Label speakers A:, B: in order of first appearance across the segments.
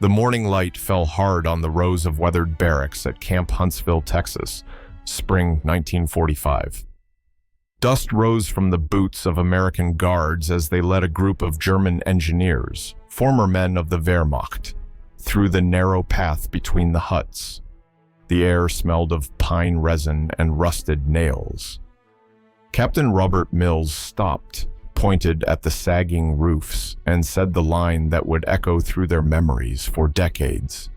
A: The morning light fell hard on the rows of weathered barracks at Camp Huntsville, Texas, spring 1945. Dust rose from the boots of American guards as they led a group of German engineers, former men of the Wehrmacht, through the narrow path between the huts. The air smelled of pine resin and rusted nails. Captain Robert Mills stopped, pointed at the sagging roofs, and said the line that would echo through their memories for decades.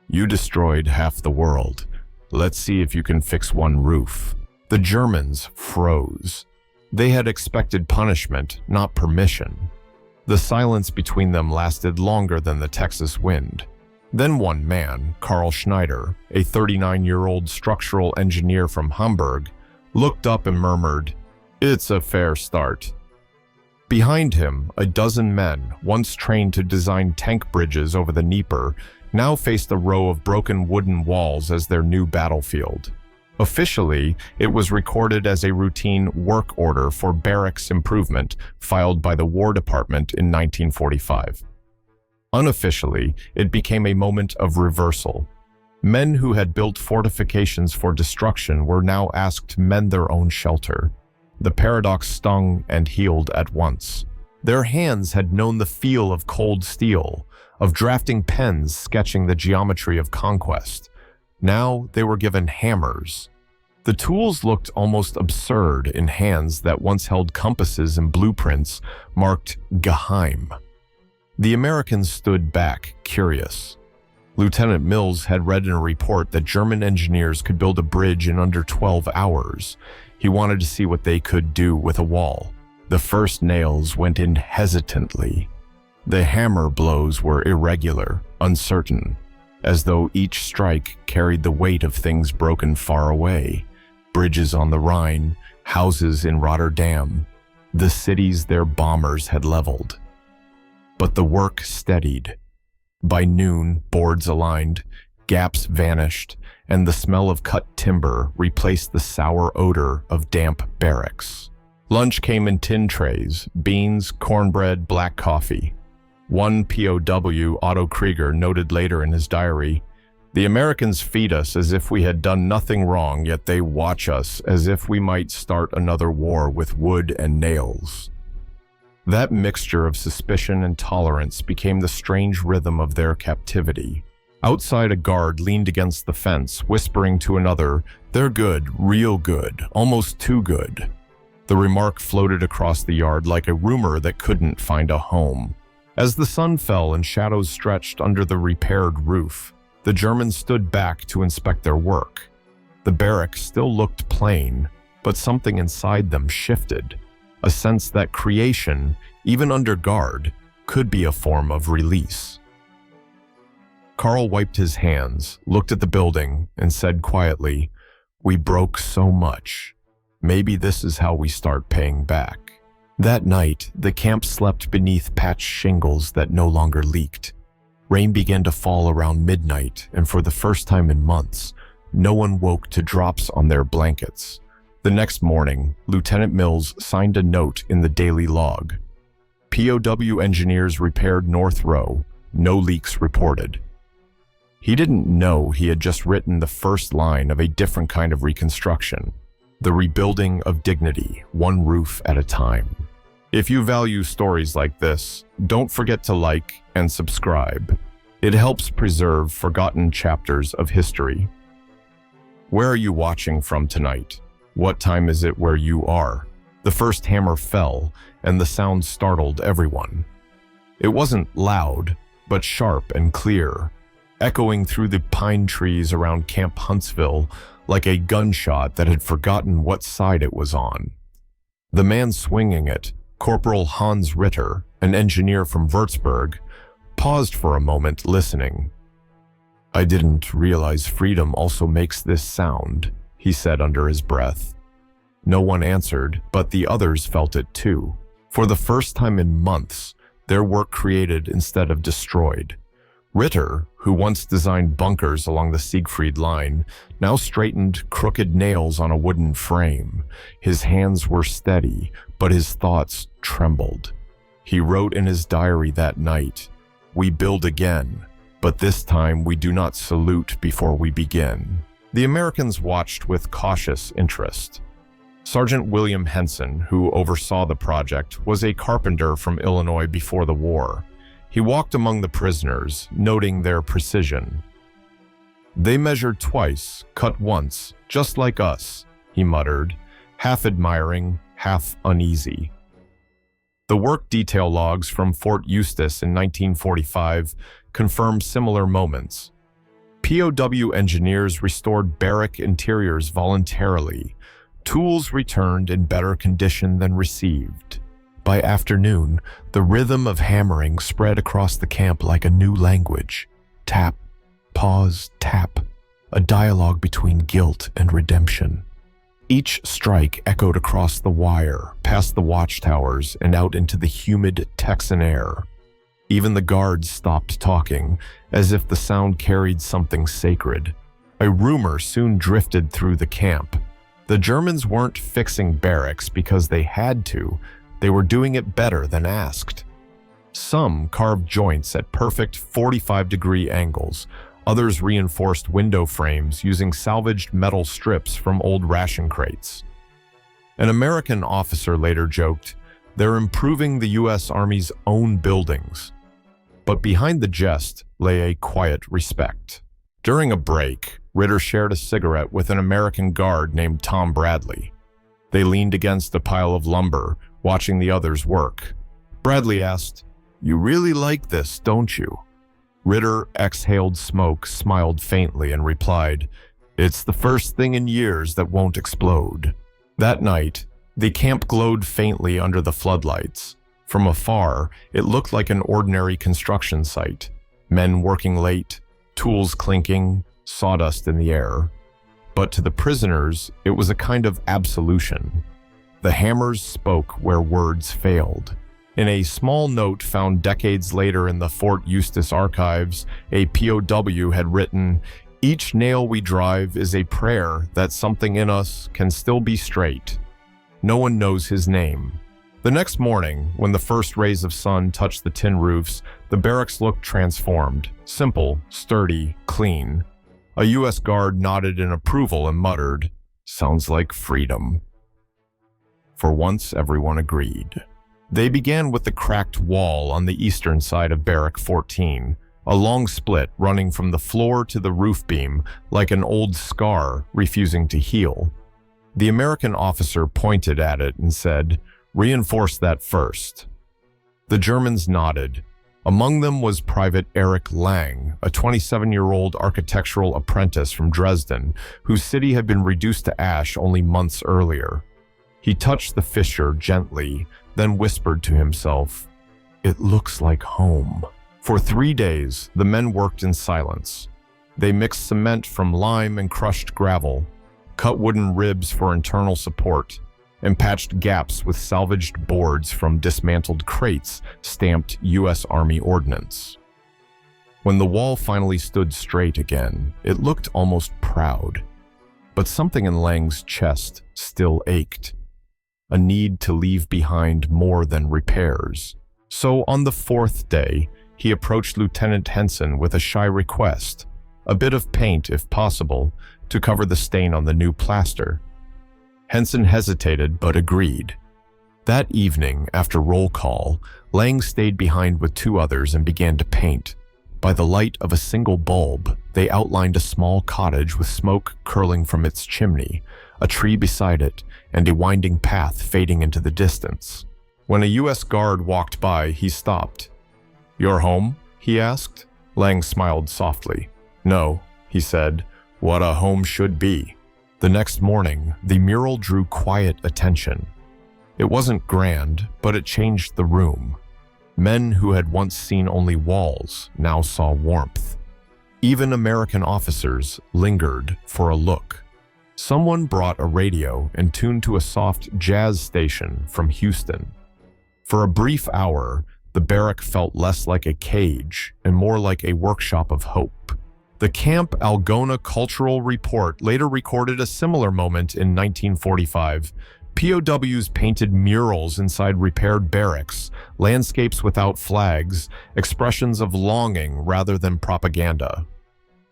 A: "You destroyed half the world. Let's see if you can fix one roof." The Germans froze. They had expected punishment, not permission. The silence between them lasted longer than the Texas wind. Then one man, Carl Schneider, a 39-year-old structural engineer from Hamburg, looked up and murmured, "It's a fair start." Behind him, a dozen men, once trained to design tank bridges over the Dnieper, now faced a row of broken wooden walls as their new battlefield. Officially, it was recorded as a routine work order for barracks improvement filed by the War Department in 1945. Unofficially, it became a moment of reversal. Men who had built fortifications for destruction were now asked to mend their own shelter. The paradox stung and healed at once. Their hands had known the feel of cold steel, of drafting pens sketching the geometry of conquest. Now they were given hammers. The tools looked almost absurd in hands that once held compasses and blueprints marked Geheim. The Americans stood back, curious. Lieutenant Mills had read in a report that German engineers could build a bridge in under 12 hours. He wanted to see what they could do with a wall. The first nails went in hesitantly. The hammer blows were irregular, uncertain, as though each strike carried the weight of things broken far away. Bridges on the Rhine, houses in Rotterdam, the cities their bombers had leveled. But the work steadied. By noon, boards aligned, gaps vanished, and the smell of cut timber replaced the sour odor of damp barracks. Lunch came in tin trays, beans, cornbread, black coffee. One POW, Otto Krieger, noted later in his diary, "The Americans feed us as if we had done nothing wrong, yet they watch us as if we might start another war with wood and nails." That mixture of suspicion and tolerance became the strange rhythm of their captivity. Outside, a guard leaned against the fence, whispering to another, "They're good, real good, almost too good." The remark floated across the yard like a rumor that couldn't find a home. As the sun fell and shadows stretched under the repaired roof, the Germans stood back to inspect their work. The barracks still looked plain, but something inside them shifted, a sense that creation, even under guard, could be a form of release. Carl wiped his hands, looked at the building, and said quietly, "We broke so much. Maybe this is how we start paying back." That night, the camp slept beneath patched shingles that no longer leaked. Rain began to fall around midnight, and for the first time in months, no one woke to drops on their blankets. The next morning, Lieutenant Mills signed a note in the daily log. POW engineers repaired North Row, no leaks reported. He didn't know he had just written the first line of a different kind of reconstruction. The rebuilding of dignity, one roof at a time. If you value stories like this, don't forget to like and subscribe. It helps preserve forgotten chapters of history. Where are you watching from tonight? What time is it where you are? The first hammer fell, and the sound startled everyone. It wasn't loud, but sharp and clear, echoing through the pine trees around Camp Huntsville like a gunshot that had forgotten what side it was on. The man swinging it, Corporal Hans Ritter, an engineer from Würzburg, paused for a moment listening. "I didn't realize freedom also makes this sound," he said under his breath. No one answered, but the others felt it too. For the first time in months, their work created instead of destroyed. Ritter, who once designed bunkers along the Siegfried Line, now straightened crooked nails on a wooden frame. His hands were steady, but his thoughts trembled. He wrote in his diary that night, "We build again, But this time we do not salute before we begin." The Americans watched with cautious interest. Sergeant William Henson, who oversaw the project, was a carpenter from Illinois before the war. He walked among the prisoners, noting their precision. "They measured twice, cut once, just like us," he muttered, half admiring, half uneasy. The work detail logs from Fort Eustis in 1945 confirm similar moments. POW engineers restored barrack interiors voluntarily. Tools returned in better condition than received. By afternoon, the rhythm of hammering spread across the camp like a new language. Tap, pause, tap, a dialogue between guilt and redemption. Each strike echoed across the wire, past the watchtowers, and out into the humid Texan air. Even the guards stopped talking, as if the sound carried something sacred. A rumor soon drifted through the camp. The Germans weren't fixing barracks because they had to. They were doing it better than asked. Some carved joints at perfect 45-degree angles. Others reinforced window frames using salvaged metal strips from old ration crates. An American officer later joked, "They're improving the U.S. Army's own buildings." But behind the jest lay a quiet respect. During a break, Ritter shared a cigarette with an American guard named Tom Bradley. They leaned against a pile of lumber, watching the others work. Bradley asked, "You really like this, don't you?" Ritter exhaled smoke, smiled faintly, and replied, "It's the first thing in years that won't explode." That night, the camp glowed faintly under the floodlights. From afar, it looked like an ordinary construction site. Men working late, tools clinking, sawdust in the air. But to the prisoners, it was a kind of absolution. The hammers spoke where words failed. In a small note found decades later in the Fort Eustis archives, a POW had written, "Each nail we drive is a prayer that something in us can still be straight." No one knows his name. The next morning, when the first rays of sun touched the tin roofs, the barracks looked transformed, simple, sturdy, clean. A U.S. guard nodded in approval and muttered, "Sounds like freedom." For once, everyone agreed. They began with the cracked wall on the eastern side of Barrack 14, a long split running from the floor to the roof beam like an old scar refusing to heal. The American officer pointed at it and said, "Reinforce that first." The Germans nodded. Among them was Private Erich Lang, a 27-year-old architectural apprentice from Dresden, whose city had been reduced to ash only months earlier. He touched the fissure gently, then whispered to himself, "It looks like home." For 3 days, the men worked in silence. They mixed cement from lime and crushed gravel, cut wooden ribs for internal support, and patched gaps with salvaged boards from dismantled crates stamped U.S. Army ordnance. When the wall finally stood straight again, it looked almost proud. But something in Lang's chest still ached. A need to leave behind more than repairs. So on the 4th day, he approached Lieutenant Henson with a shy request, a bit of paint if possible, to cover the stain on the new plaster. Henson hesitated but agreed. That evening, after roll call, Lang stayed behind with 2 others and began to paint. By the light of a single bulb, they outlined a small cottage with smoke curling from its chimney, a tree beside it, and a winding path fading into the distance. When a U.S. guard walked by, he stopped. "You're home?" he asked. Lang smiled softly. "No," he said. "What a home should be." The next morning, the mural drew quiet attention. It wasn't grand, but it changed the room. Men who had once seen only walls now saw warmth. Even American officers lingered for a look. Someone brought a radio and tuned to a soft jazz station from Houston. For a brief hour, the barrack felt less like a cage and more like a workshop of hope. The Camp Algona Cultural Report later recorded a similar moment in 1945. POWs painted murals inside repaired barracks, landscapes without flags, expressions of longing rather than propaganda.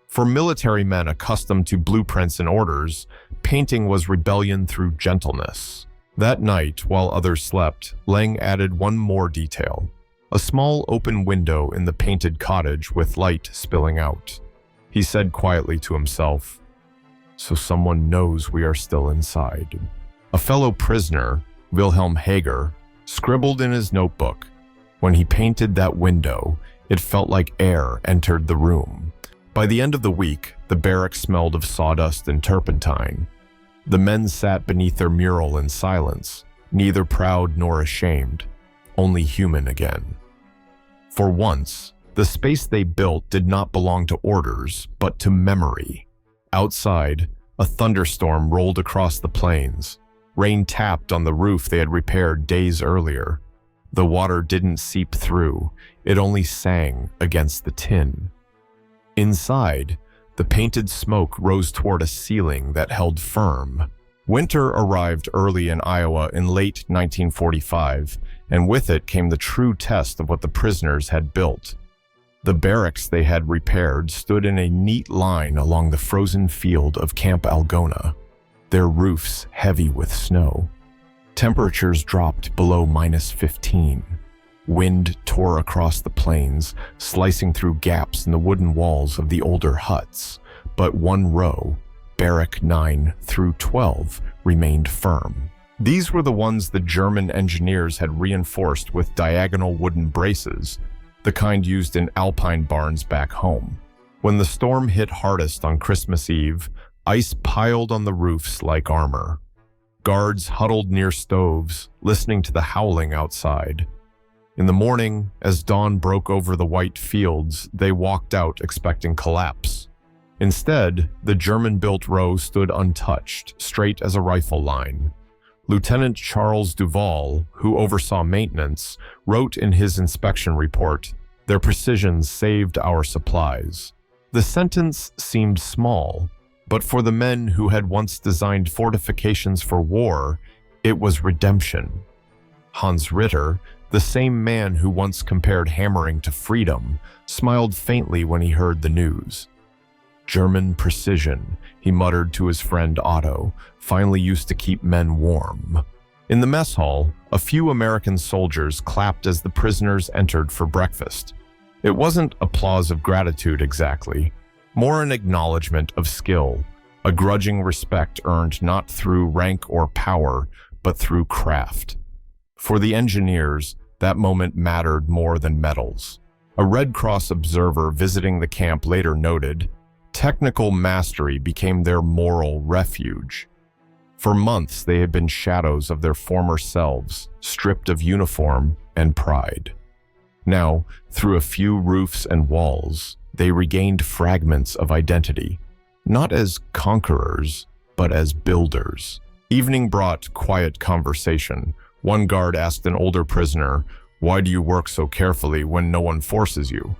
A: For military men accustomed to blueprints and orders, painting was rebellion through gentleness. That night, while others slept, Lang added one more detail: a small open window in the painted cottage with light spilling out. He said quietly to himself, "So someone knows we are still inside." A fellow prisoner, Wilhelm Hager, scribbled in his notebook, "When he painted that window, it felt like air entered the room." By the end of the week, the barracks smelled of sawdust and turpentine. The men sat beneath their mural in silence, neither proud nor ashamed, only human again. For once, the space they built did not belong to orders, but to memory. Outside, a thunderstorm rolled across the plains. Rain tapped on the roof they had repaired days earlier. The water didn't seep through, it only sang against the tin. Inside, the painted smoke rose toward a ceiling that held firm. Winter arrived early in Iowa in late 1945, and with it came the true test of what the prisoners had built. The barracks they had repaired stood in a neat line along the frozen field of Camp Algona, their roofs heavy with snow. Temperatures dropped below -15. Wind tore across the plains, slicing through gaps in the wooden walls of the older huts, but one row, Barrack 9 through 12, remained firm. These were the ones the German engineers had reinforced with diagonal wooden braces, the kind used in alpine barns back home. When the storm hit hardest on Christmas Eve, ice piled on the roofs like armor. Guards huddled near stoves, listening to the howling outside. In the morning, as dawn broke over the white fields, they walked out expecting collapse. Instead, the German-built row stood untouched, straight as a rifle line. Lieutenant Charles Duval, who oversaw maintenance, wrote in his inspection report, "Their precision saved our supplies." The sentence seemed small, but for the men who had once designed fortifications for war, it was redemption. Hans Ritter, the same man who once compared hammering to freedom, smiled faintly when he heard the news. "German precision," he muttered to his friend Otto, finally used to keep men warm. In the mess hall, a few American soldiers clapped as the prisoners entered for breakfast. It wasn't applause of gratitude exactly, more an acknowledgement of skill, a grudging respect earned not through rank or power, but through craft. For the engineers, that moment mattered more than medals. A Red Cross observer visiting the camp later noted, "Technical mastery became their moral refuge." For months, they had been shadows of their former selves, stripped of uniform and pride. Now, through a few roofs and walls, they regained fragments of identity, not as conquerors, but as builders. Evening brought quiet conversation. One guard asked an older prisoner, "Why do you work so carefully when no one forces you?"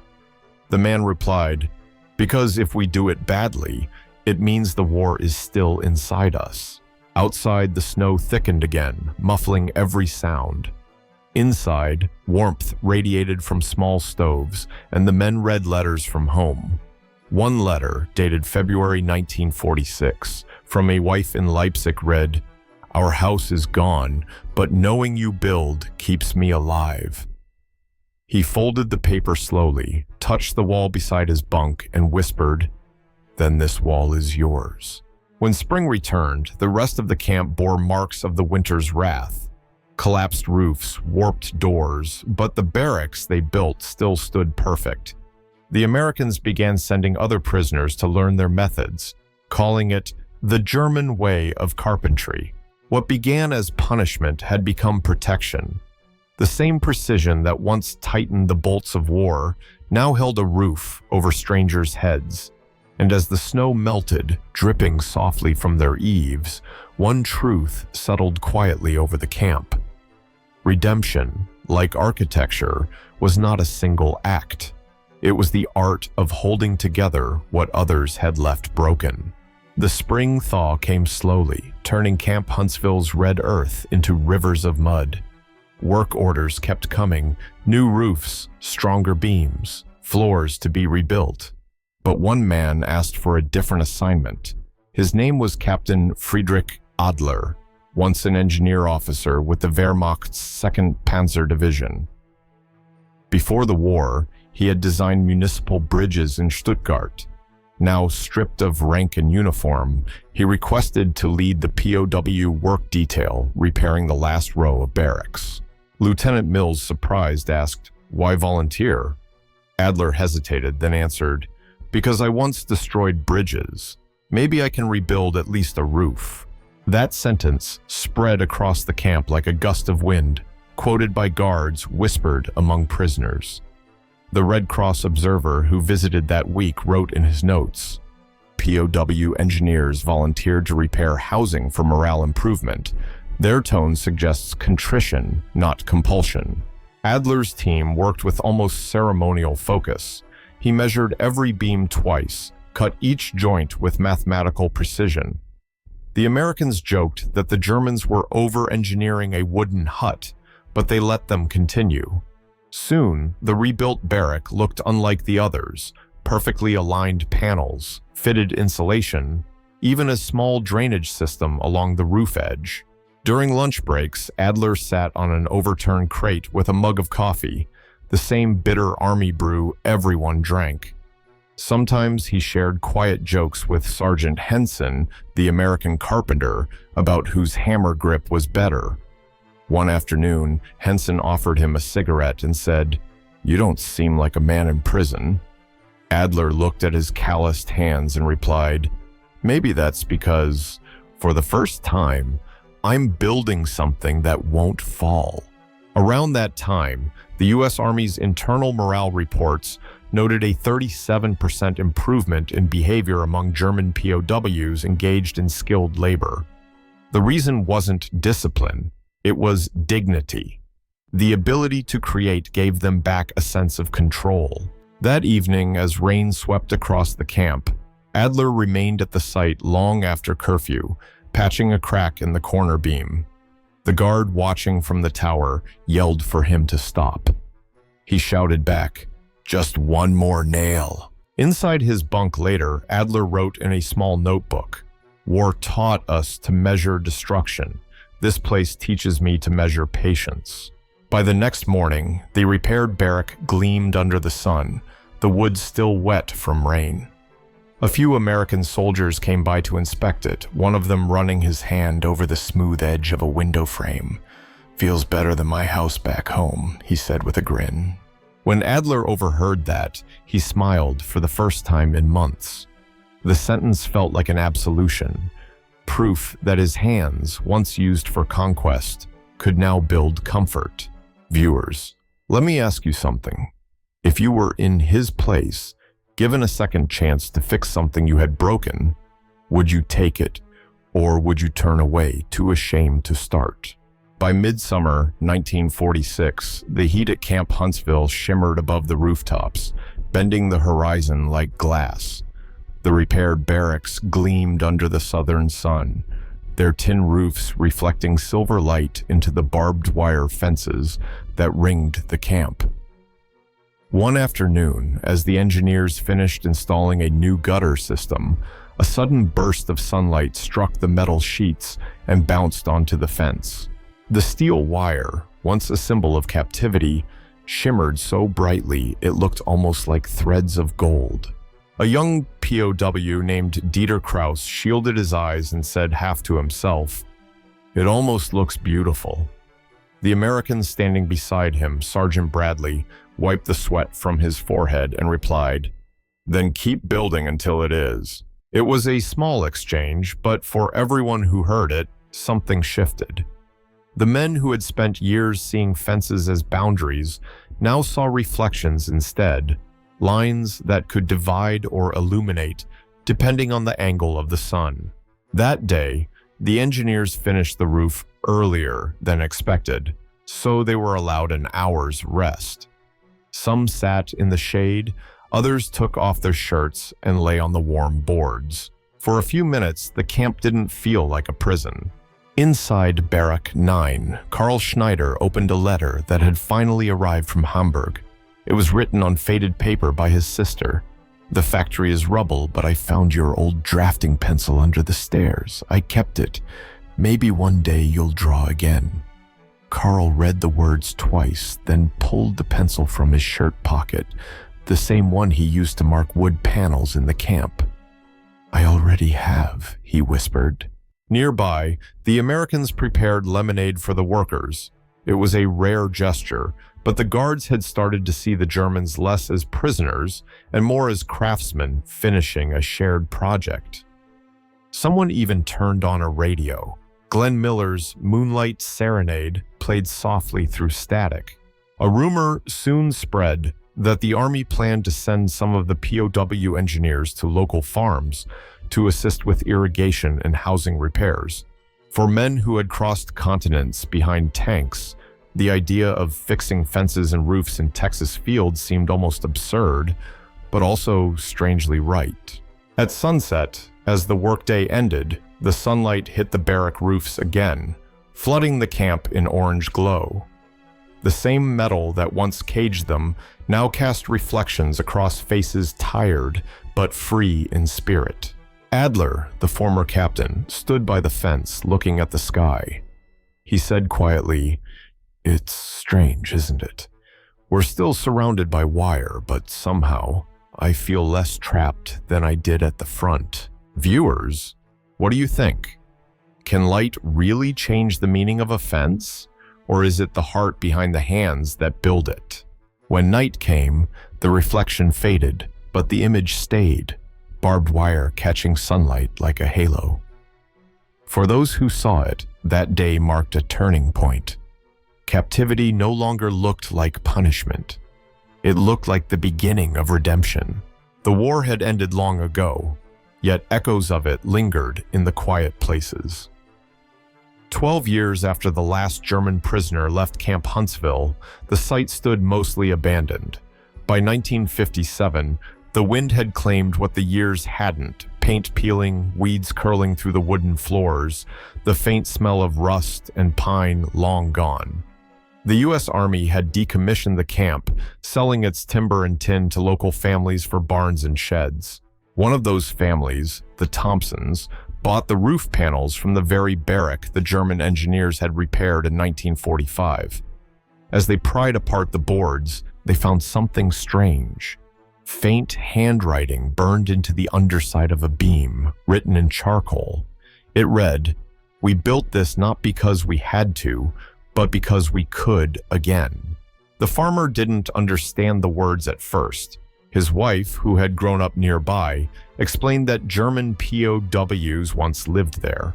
A: The man replied, "Because if we do it badly, it means the war is still inside us." Outside, the snow thickened again, muffling every sound. Inside, warmth radiated from small stoves, and the men read letters from home. One letter, dated February 1946, from a wife in Leipzig read, "Our house is gone, but knowing you build keeps me alive." He folded the paper slowly, touched the wall beside his bunk, and whispered, "Then this wall is yours." When spring returned, the rest of the camp bore marks of the winter's wrath. Collapsed roofs, warped doors, but the barracks they built still stood perfect. The Americans began sending other prisoners to learn their methods, calling it the German way of carpentry. What began as punishment had become protection. The same precision that once tightened the bolts of war now held a roof over strangers' heads. And as the snow melted, dripping softly from their eaves, one truth settled quietly over the camp. Redemption, like architecture, was not a single act. It was the art of holding together what others had left broken. The spring thaw came slowly, turning Camp Huntsville's red earth into rivers of mud. Work orders kept coming, new roofs, stronger beams, floors to be rebuilt. But one man asked for a different assignment. His name was Captain Friedrich Adler, once an engineer officer with the Wehrmacht's 2nd Panzer Division. Before the war, he had designed municipal bridges in Stuttgart. Now stripped of rank and uniform, he requested to lead the POW work detail repairing the last row of barracks. Lieutenant Mills, surprised, asked, "Why volunteer?" Adler hesitated, then answered, "Because I once destroyed bridges. Maybe I can rebuild at least a roof." That sentence spread across the camp like a gust of wind, quoted by guards whispered among prisoners. The Red Cross observer who visited that week wrote in his notes, "POW engineers volunteered to repair housing for morale improvement. Their tone suggests contrition, not compulsion." Adler's team worked with almost ceremonial focus. He measured every beam twice, cut each joint with mathematical precision. The Americans joked that the Germans were over-engineering a wooden hut, but they let them continue. Soon, the rebuilt barrack looked unlike the others, perfectly aligned panels, fitted insulation, even a small drainage system along the roof edge. During lunch breaks, Adler sat on an overturned crate with a mug of coffee, the same bitter army brew everyone drank. Sometimes he shared quiet jokes with Sergeant Henson, the American carpenter, about whose hammer grip was better. One afternoon, Henson offered him a cigarette and said, "You don't seem like a man in prison." Adler looked at his calloused hands and replied, "Maybe that's because, for the first time, I'm building something that won't fall." Around that time, the U.S. Army's internal morale reports noted a 37% improvement in behavior among German POWs engaged in skilled labor. The reason wasn't discipline, it was dignity. The ability to create gave them back a sense of control. That evening, as rain swept across the camp, Adler remained at the site long after curfew, patching a crack in the corner beam. The guard watching from the tower yelled for him to stop. He shouted back, "Just one more nail." Inside his bunk later, Adler wrote in a small notebook, "War taught us to measure destruction. This place teaches me to measure patience." By the next morning, the repaired barrack gleamed under the sun, the wood still wet from rain. A few American soldiers came by to inspect it, one of them running his hand over the smooth edge of a window frame. "Feels better than my house back home," he said with a grin. When Adler overheard that, he smiled for the first time in months. The sentence felt like an absolution, proof that his hands, once used for conquest, could now build comfort. Viewers, let me ask you something. If you were in his place, given a second chance to fix something you had broken, would you take it, or would you turn away, too ashamed to start? By midsummer 1946, the heat at Camp Huntsville shimmered above the rooftops, bending the horizon like glass. The repaired barracks gleamed under the southern sun, their tin roofs reflecting silver light into the barbed wire fences that ringed the camp. One afternoon, as the engineers finished installing a new gutter system, a sudden burst of sunlight struck the metal sheets and bounced onto the fence. The steel wire, once a symbol of captivity, shimmered so brightly it looked almost like threads of gold. A young POW named Dieter Kraus shielded his eyes and said half to himself, "It almost looks beautiful." The American standing beside him, Sergeant Bradley, wiped the sweat from his forehead and replied, "Then keep building until it is." It was a small exchange, but for everyone who heard it, something shifted. The men who had spent years seeing fences as boundaries now saw reflections instead, lines that could divide or illuminate depending on the angle of the sun. That day, the engineers finished the roof earlier than expected, so they were allowed an hour's rest. Some sat in the shade, others took off their shirts and lay on the warm boards. For a few minutes, the camp didn't feel like a prison. Inside Barrack 9, Karl Schneider opened a letter that had finally arrived from Hamburg. It was written on faded paper by his sister. "The factory is rubble, but I found your old drafting pencil under the stairs. I kept it. Maybe one day you'll draw again." Karl read the words twice, then pulled the pencil from his shirt pocket, the same one he used to mark wood panels in the camp. "I already have," he whispered. Nearby, the Americans prepared lemonade for the workers. It was a rare gesture, but the guards had started to see the Germans less as prisoners and more as craftsmen finishing a shared project. Someone even turned on a radio. Glenn Miller's Moonlight Serenade played softly through static. A rumor soon spread that the Army planned to send some of the POW engineers to local farms to assist with irrigation and housing repairs. For men who had crossed continents behind tanks, the idea of fixing fences and roofs in Texas fields seemed almost absurd, but also strangely right. At sunset, as the workday ended, the sunlight hit the barrack roofs again, flooding the camp in orange glow. The same metal that once caged them now cast reflections across faces tired but free in spirit. Adler, the former captain, stood by the fence looking at the sky. He said quietly, "It's strange, isn't it? We're still surrounded by wire, but somehow I feel less trapped than I did at the front." Viewers, what do you think? Can light really change the meaning of a fence? Or is it the heart behind the hands that build it? When night came, the reflection faded, but the image stayed, barbed wire catching sunlight like a halo. For those who saw it, that day marked a turning point. Captivity no longer looked like punishment. It looked like the beginning of redemption. The war had ended long ago, yet echoes of it lingered in the quiet places. 12 years after the last German prisoner left Camp Huntsville, the site stood mostly abandoned. By 1957, the wind had claimed what the years hadn't: paint peeling, weeds curling through the wooden floors, the faint smell of rust and pine long gone. The U.S. Army had decommissioned the camp, selling its timber and tin to local families for barns and sheds. One of those families, the Thompsons, bought the roof panels from the very barrack the German engineers had repaired in 1945. As they pried apart the boards, they found something strange. Faint handwriting burned into the underside of a beam, written in charcoal. It read, "We built this not because we had to, but because we could again." The farmer didn't understand the words at first. His wife, who had grown up nearby, explained that German POWs once lived there.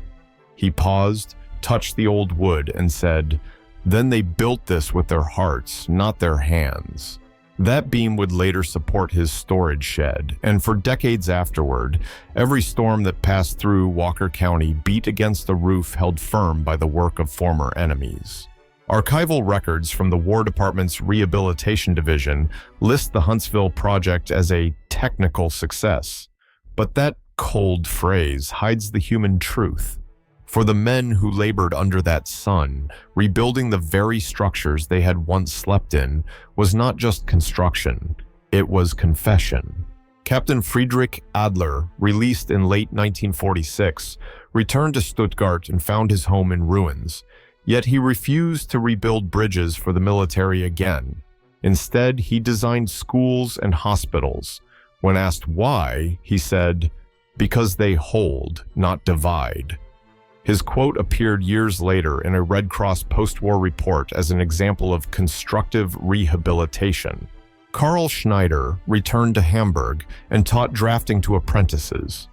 A: He paused, touched the old wood, and said, "Then they built this with their hearts, not their hands." That beam would later support his storage shed, and for decades afterward, every storm that passed through Walker County beat against a roof held firm by the work of former enemies. Archival records from the War Department's Rehabilitation Division list the Huntsville project as a technical success. But that cold phrase hides the human truth. For the men who labored under that sun, rebuilding the very structures they had once slept in was not just construction, it was confession. Captain Friedrich Adler, released in late 1946, returned to Stuttgart and found his home in ruins. Yet he refused to rebuild bridges for the military again. Instead, he designed schools and hospitals. When asked why, he said, "Because they hold, not divide." His quote appeared years later in a Red Cross post-war report as an example of constructive rehabilitation. Karl Schneider returned to Hamburg and taught drafting to apprentices.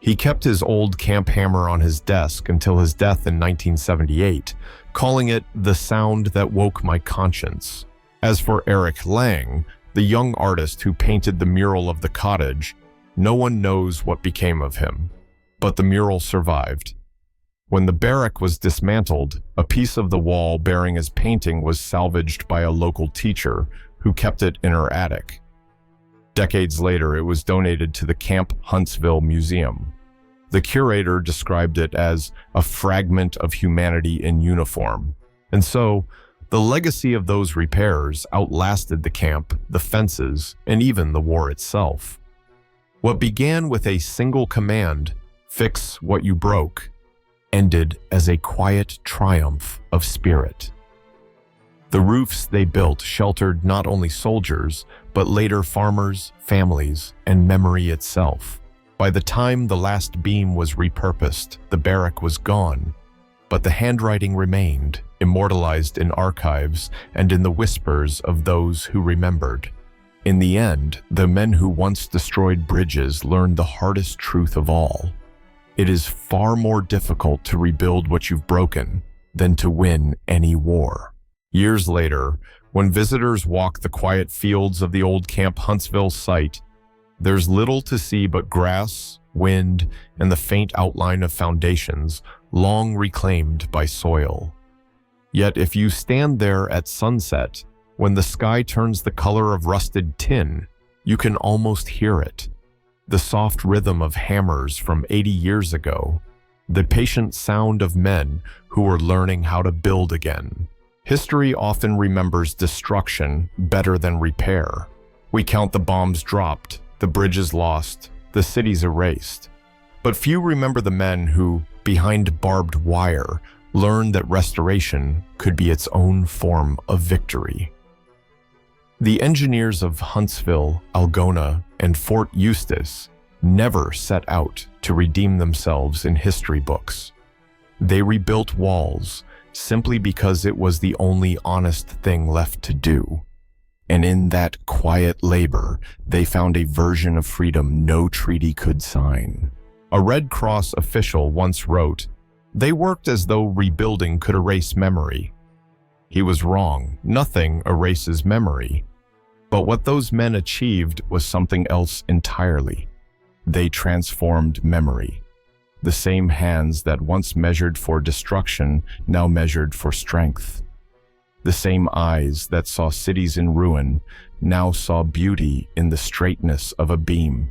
A: He kept his old camp hammer on his desk until his death in 1978, calling it the sound that woke my conscience. As for Erich Lang, the young artist who painted the mural of the cottage, no one knows what became of him, but the mural survived. When the barrack was dismantled, a piece of the wall bearing his painting was salvaged by a local teacher who kept it in her attic. Decades later, it was donated to the Camp Huntsville Museum. The curator described it as a fragment of humanity in uniform. And so, the legacy of those repairs outlasted the camp, the fences, and even the war itself. What began with a single command, "Fix what you broke," ended as a quiet triumph of spirit. The roofs they built sheltered not only soldiers, but later farmers, families, and memory itself. By the time the last beam was repurposed, the barrack was gone, but the handwriting remained, immortalized in archives and in the whispers of those who remembered. In the end, the men who once destroyed bridges learned the hardest truth of all. It is far more difficult to rebuild what you've broken than to win any war. Years later, when visitors walk the quiet fields of the old Camp Huntsville site, there's little to see but grass, wind, and the faint outline of foundations long reclaimed by soil. Yet if you stand there at sunset, when the sky turns the color of rusted tin, you can almost hear it. The soft rhythm of hammers from 80 years ago, the patient sound of men who were learning how to build again. History often remembers destruction better than repair. We count the bombs dropped, the bridges lost, the cities erased. But few remember the men who, behind barbed wire, learned that restoration could be its own form of victory. The engineers of Huntsville, Algona, and Fort Eustis never set out to redeem themselves in history books. They rebuilt walls simply because it was the only honest thing left to do. And in that quiet labor, they found a version of freedom no treaty could sign. A Red Cross official once wrote, "They worked as though rebuilding could erase memory." He was wrong. Nothing erases memory. But what those men achieved was something else entirely. They transformed memory. The same hands that once measured for destruction now measured for strength. The same eyes that saw cities in ruin now saw beauty in the straightness of a beam,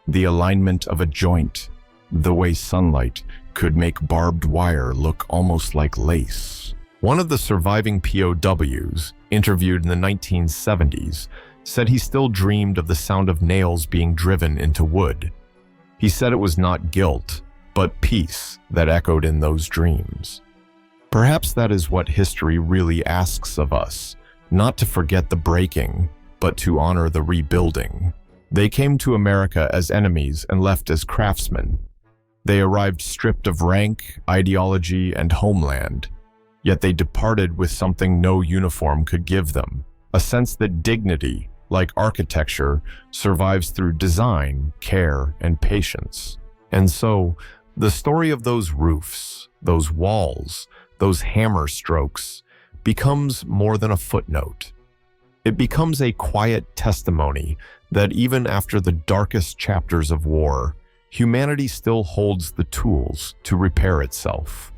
A: the alignment of a joint, the way sunlight could make barbed wire look almost like lace. One of the surviving POWs, interviewed in the 1970s, said he still dreamed of the sound of nails being driven into wood. He said it was not guilt, but peace that echoed in those dreams. Perhaps that is what history really asks of us, not to forget the breaking, but to honor the rebuilding. They came to America as enemies and left as craftsmen. They arrived stripped of rank, ideology, and homeland, yet they departed with something no uniform could give them, a sense that dignity, like architecture, survives through design, care, and patience. And so, the story of those roofs, those walls, those hammer strokes, becomes more than a footnote. It becomes a quiet testimony that even after the darkest chapters of war, humanity still holds the tools to repair itself.